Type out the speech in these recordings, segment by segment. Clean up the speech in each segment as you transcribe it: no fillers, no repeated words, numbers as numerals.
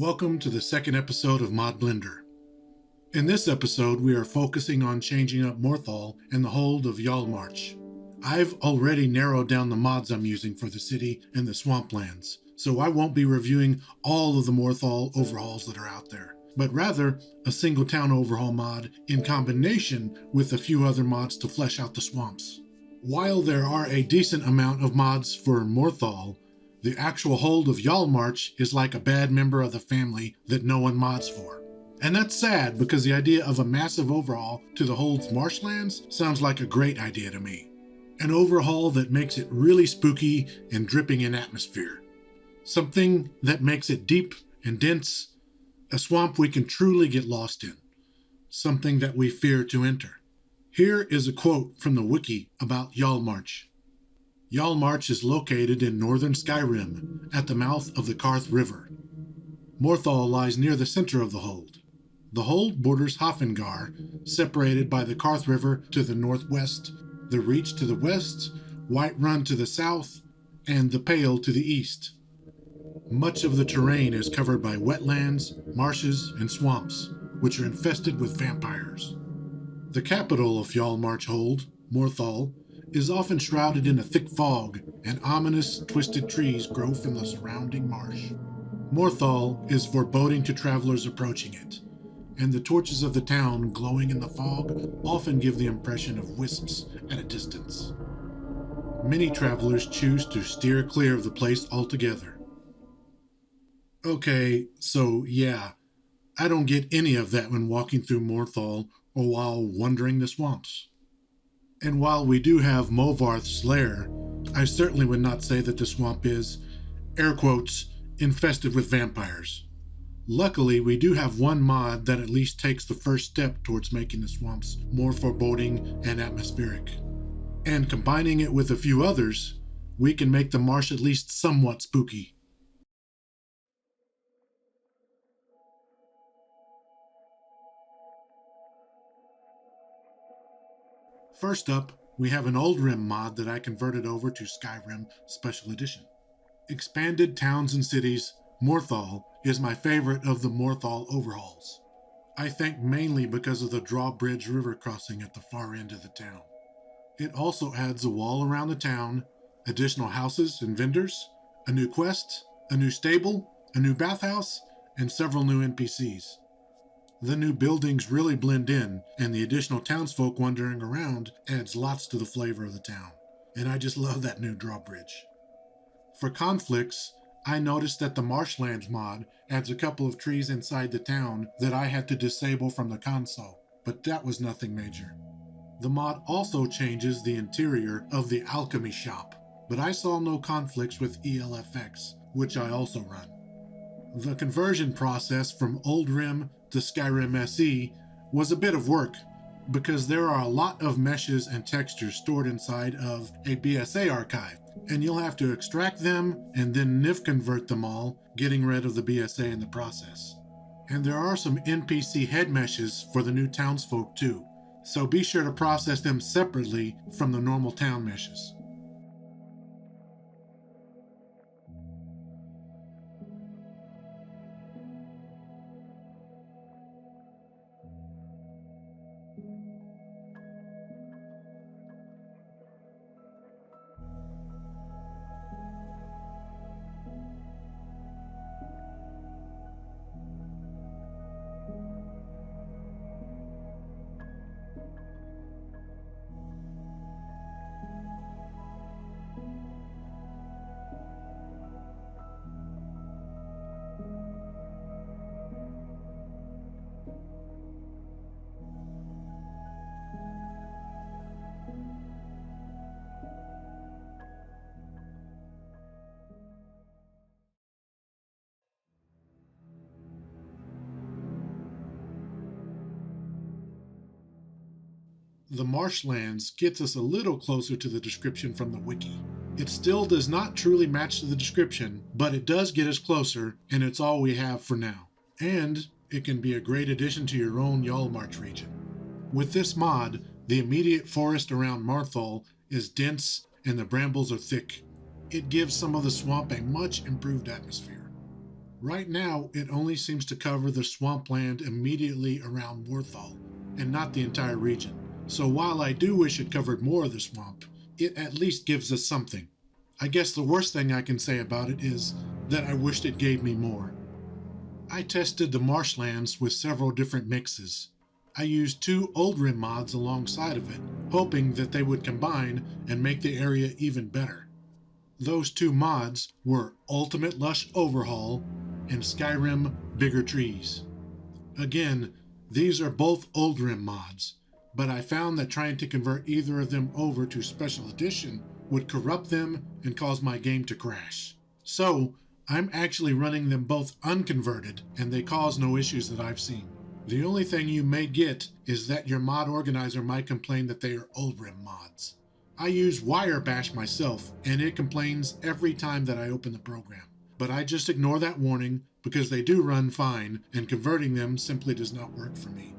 Welcome to the second episode of Mod Blender. In this episode, we are focusing on changing up Morthal and the hold of Hjaalmarch. I've already narrowed down the mods I'm using for the city and the swamplands, so I won't be reviewing all of the Morthal overhauls that are out there, but rather a single town overhaul mod in combination with a few other mods to flesh out the swamps. While there are a decent amount of mods for Morthal, the actual hold of Hjaalmarch is like a bad member of the family that no one mods for. And that's sad because the idea of a massive overhaul to the hold's marshlands sounds like a great idea to me. An overhaul that makes it really spooky and dripping in atmosphere. Something that makes it deep and dense, a swamp we can truly get lost in. Something that we fear to enter. Here is a quote from the wiki about Hjaalmarch. Hjaalmarch is located in northern Skyrim, at the mouth of the Karth River. Morthal lies near the center of the hold. The hold borders Hafengar, separated by the Karth River to the northwest, the Reach to the west, Whiterun to the south, and the Pale to the east. Much of the terrain is covered by wetlands, marshes, and swamps, which are infested with vampires. The capital of Hjaalmarch hold, Morthal, is often shrouded in a thick fog, and ominous, twisted trees grow from the surrounding marsh. Morthal is foreboding to travelers approaching it, and the torches of the town glowing in the fog often give the impression of wisps at a distance. Many travelers choose to steer clear of the place altogether. Okay, so yeah, I don't get any of that when walking through Morthal or while wandering the swamps. And while we do have Movarth's lair, I certainly would not say that the swamp is, air quotes, infested with vampires. Luckily, we do have one mod that at least takes the first step towards making the swamps more foreboding and atmospheric. And combining it with a few others, we can make the marsh at least somewhat spooky. First up, we have an old Rim mod that I converted over to Skyrim Special Edition. Expanded towns and cities, Morthal is my favorite of the Morthal overhauls. I think mainly because of the drawbridge river crossing at the far end of the town. It also adds a wall around the town, additional houses and vendors, a new quest, a new stable, a new bathhouse, and several new NPCs. The new buildings really blend in, and the additional townsfolk wandering around adds lots to the flavor of the town. And I just love that new drawbridge. For conflicts, I noticed that the Marshlands mod adds a couple of trees inside the town that I had to disable from the console, but that was nothing major. The mod also changes the interior of the alchemy shop, but I saw no conflicts with ELFX, which I also run. The conversion process from Old Rim to Skyrim SE was a bit of work, because there are a lot of meshes and textures stored inside of a BSA archive, and you'll have to extract them and then NIF convert them all, getting rid of the BSA in the process. And there are some NPC head meshes for the new townsfolk too, so be sure to process them separately from the normal town meshes. The Marshlands gets us a little closer to the description from the wiki. It still does not truly match to the description, but it does get us closer, and it's all we have for now. And it can be a great addition to your own Hjaalmarch region. With this mod, the immediate forest around Morthal is dense and the brambles are thick. It gives some of the swamp a much improved atmosphere. Right now, it only seems to cover the swampland immediately around Morthal, and not the entire region. So while I do wish it covered more of the swamp, it at least gives us something. I guess the worst thing I can say about it is that I wished it gave me more. I tested the Marshlands with several different mixes. I used 2 Old Rim mods alongside of it, hoping that they would combine and make the area even better. Those 2 mods were Ultimate Lush Overhaul and Skyrim Bigger Trees. Again, these are both Old Rim mods, but I found that trying to convert either of them over to Special Edition would corrupt them and cause my game to crash. So, I'm actually running them both unconverted, and they cause no issues that I've seen. The only thing you may get is that your mod organizer might complain that they are Old Rim mods. I use Wirebash myself, and it complains every time that I open the program. But I just ignore that warning because they do run fine, and converting them simply does not work for me.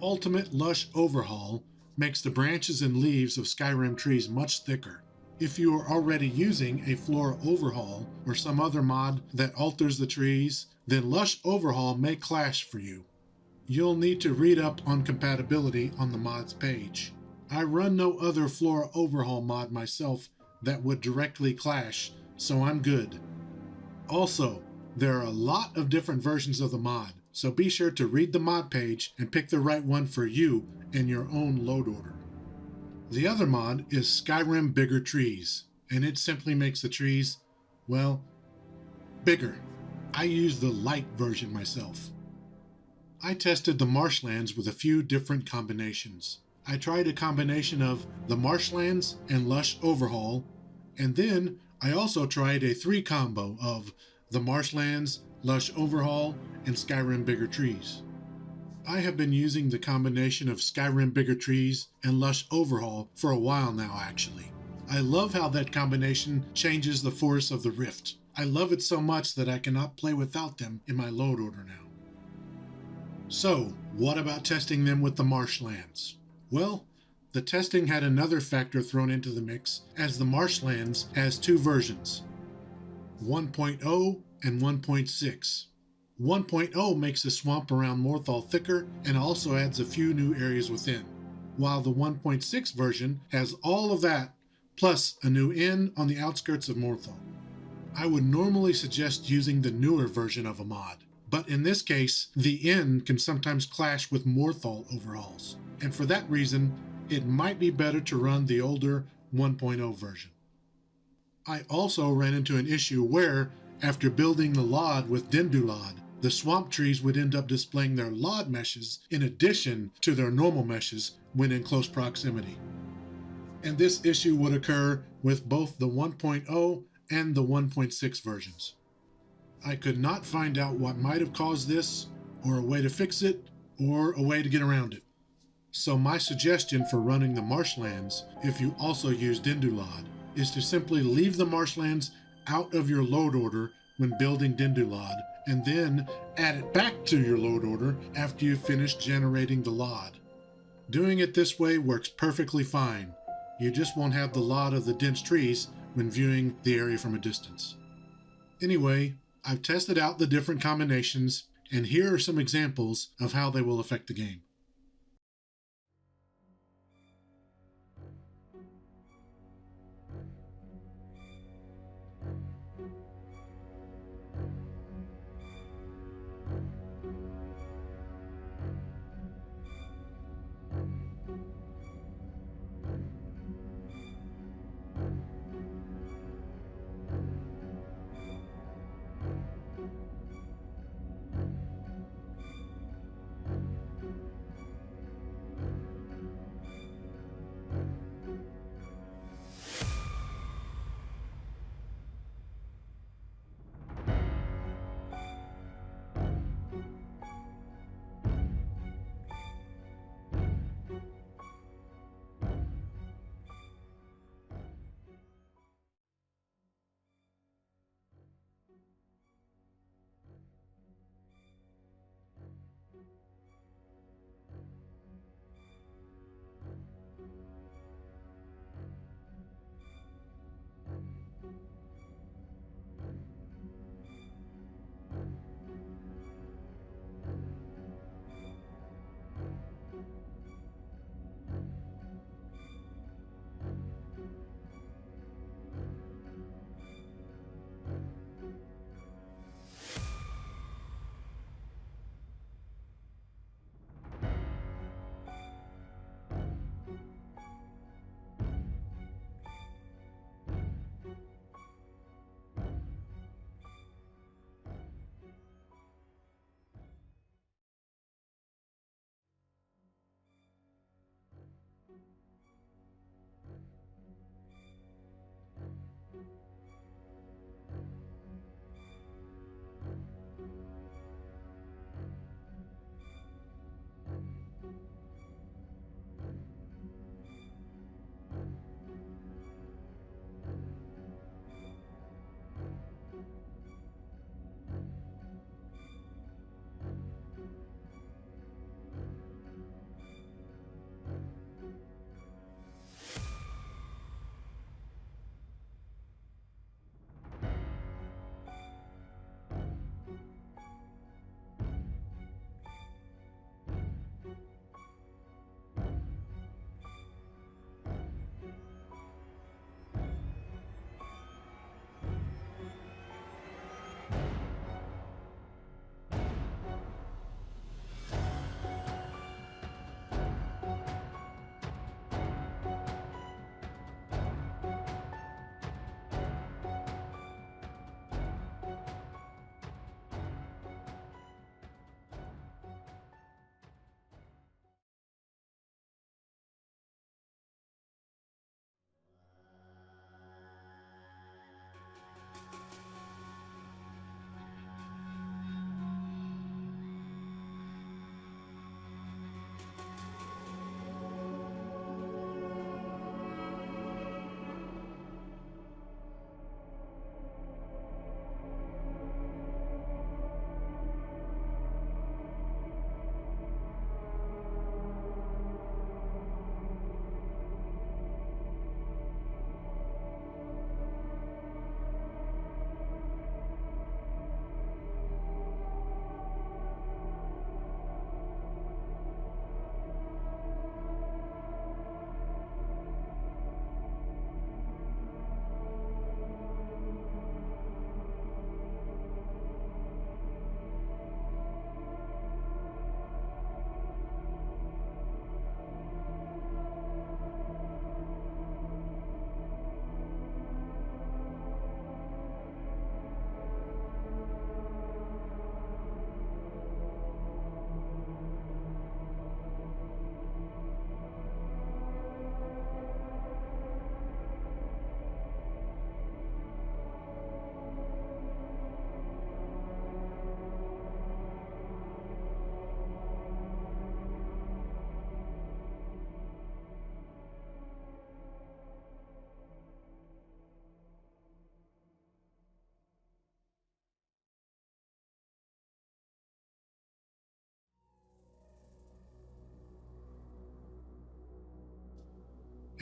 Ultimate Lush Overhaul makes the branches and leaves of Skyrim trees much thicker. If you are already using a Flora Overhaul or some other mod that alters the trees, then Lush Overhaul may clash for you. You'll need to read up on compatibility on the mods page. I run no other Flora Overhaul mod myself that would directly clash, so I'm good. Also, there are a lot of different versions of the mod, so be sure to read the mod page and pick the right one for you in your own load order. The other mod is Skyrim Bigger Trees, and it simply makes the trees, well, bigger. I use the light version myself. I tested the Marshlands with a few different combinations. I tried a combination of the Marshlands and Lush Overhaul, and then I also tried a 3 combo of the Marshlands, Lush Overhaul, and Skyrim Bigger Trees. I have been using the combination of Skyrim Bigger Trees and Lush Overhaul for a while now, actually. I love how that combination changes the force of the Rift. I love it so much that I cannot play without them in my load order now. So, what about testing them with the Marshlands? Well, the testing had another factor thrown into the mix, as the Marshlands has 2 versions, 1.0 and 1.6. 1.0 makes the swamp around Morthal thicker and also adds a few new areas within, while the 1.6 version has all of that, plus a new inn on the outskirts of Morthal. I would normally suggest using the newer version of a mod, but in this case, the inn can sometimes clash with Morthal overhauls, and for that reason, it might be better to run the older 1.0 version. I also ran into an issue where, after building the lod with Dendulod, the swamp trees would end up displaying their lod meshes in addition to their normal meshes when in close proximity. And this issue would occur with both the 1.0 and the 1.6 versions. I could not find out what might have caused this, or a way to fix it, or a way to get around it. So my suggestion for running the Marshlands, if you also use Dendulod, is to simply leave the Marshlands out of your load order when building Dendulod, and then add it back to your load order after you finish generating the lod. Doing it this way works perfectly fine. You just won't have the lod of the dense trees when viewing the area from a distance. Anyway, I've tested out the different combinations, and here are some examples of how they will affect the game.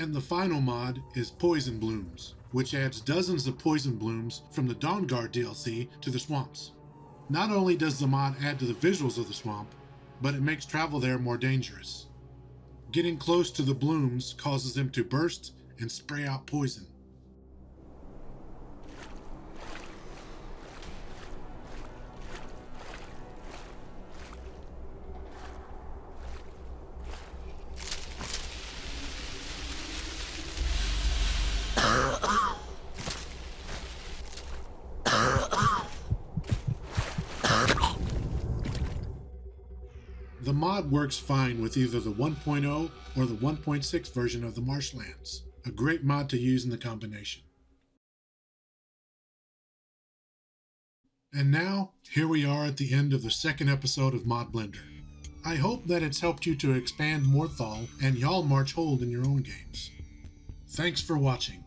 And the final mod is Poisonblooms, which adds dozens of Poisonblooms from the Dawnguard DLC to the swamps. Not only does the mod add to the visuals of the swamp, but it makes travel there more dangerous. Getting close to the blooms causes them to burst and spray out poison. The mod works fine with either the 1.0 or the 1.6 version of the Marshlands, a great mod to use in the combination. And now, here we are at the end of the second episode of Mod Blender. I hope that it's helped you to expand Morthal and Hjaalmarch hold in your own games. Thanks for watching.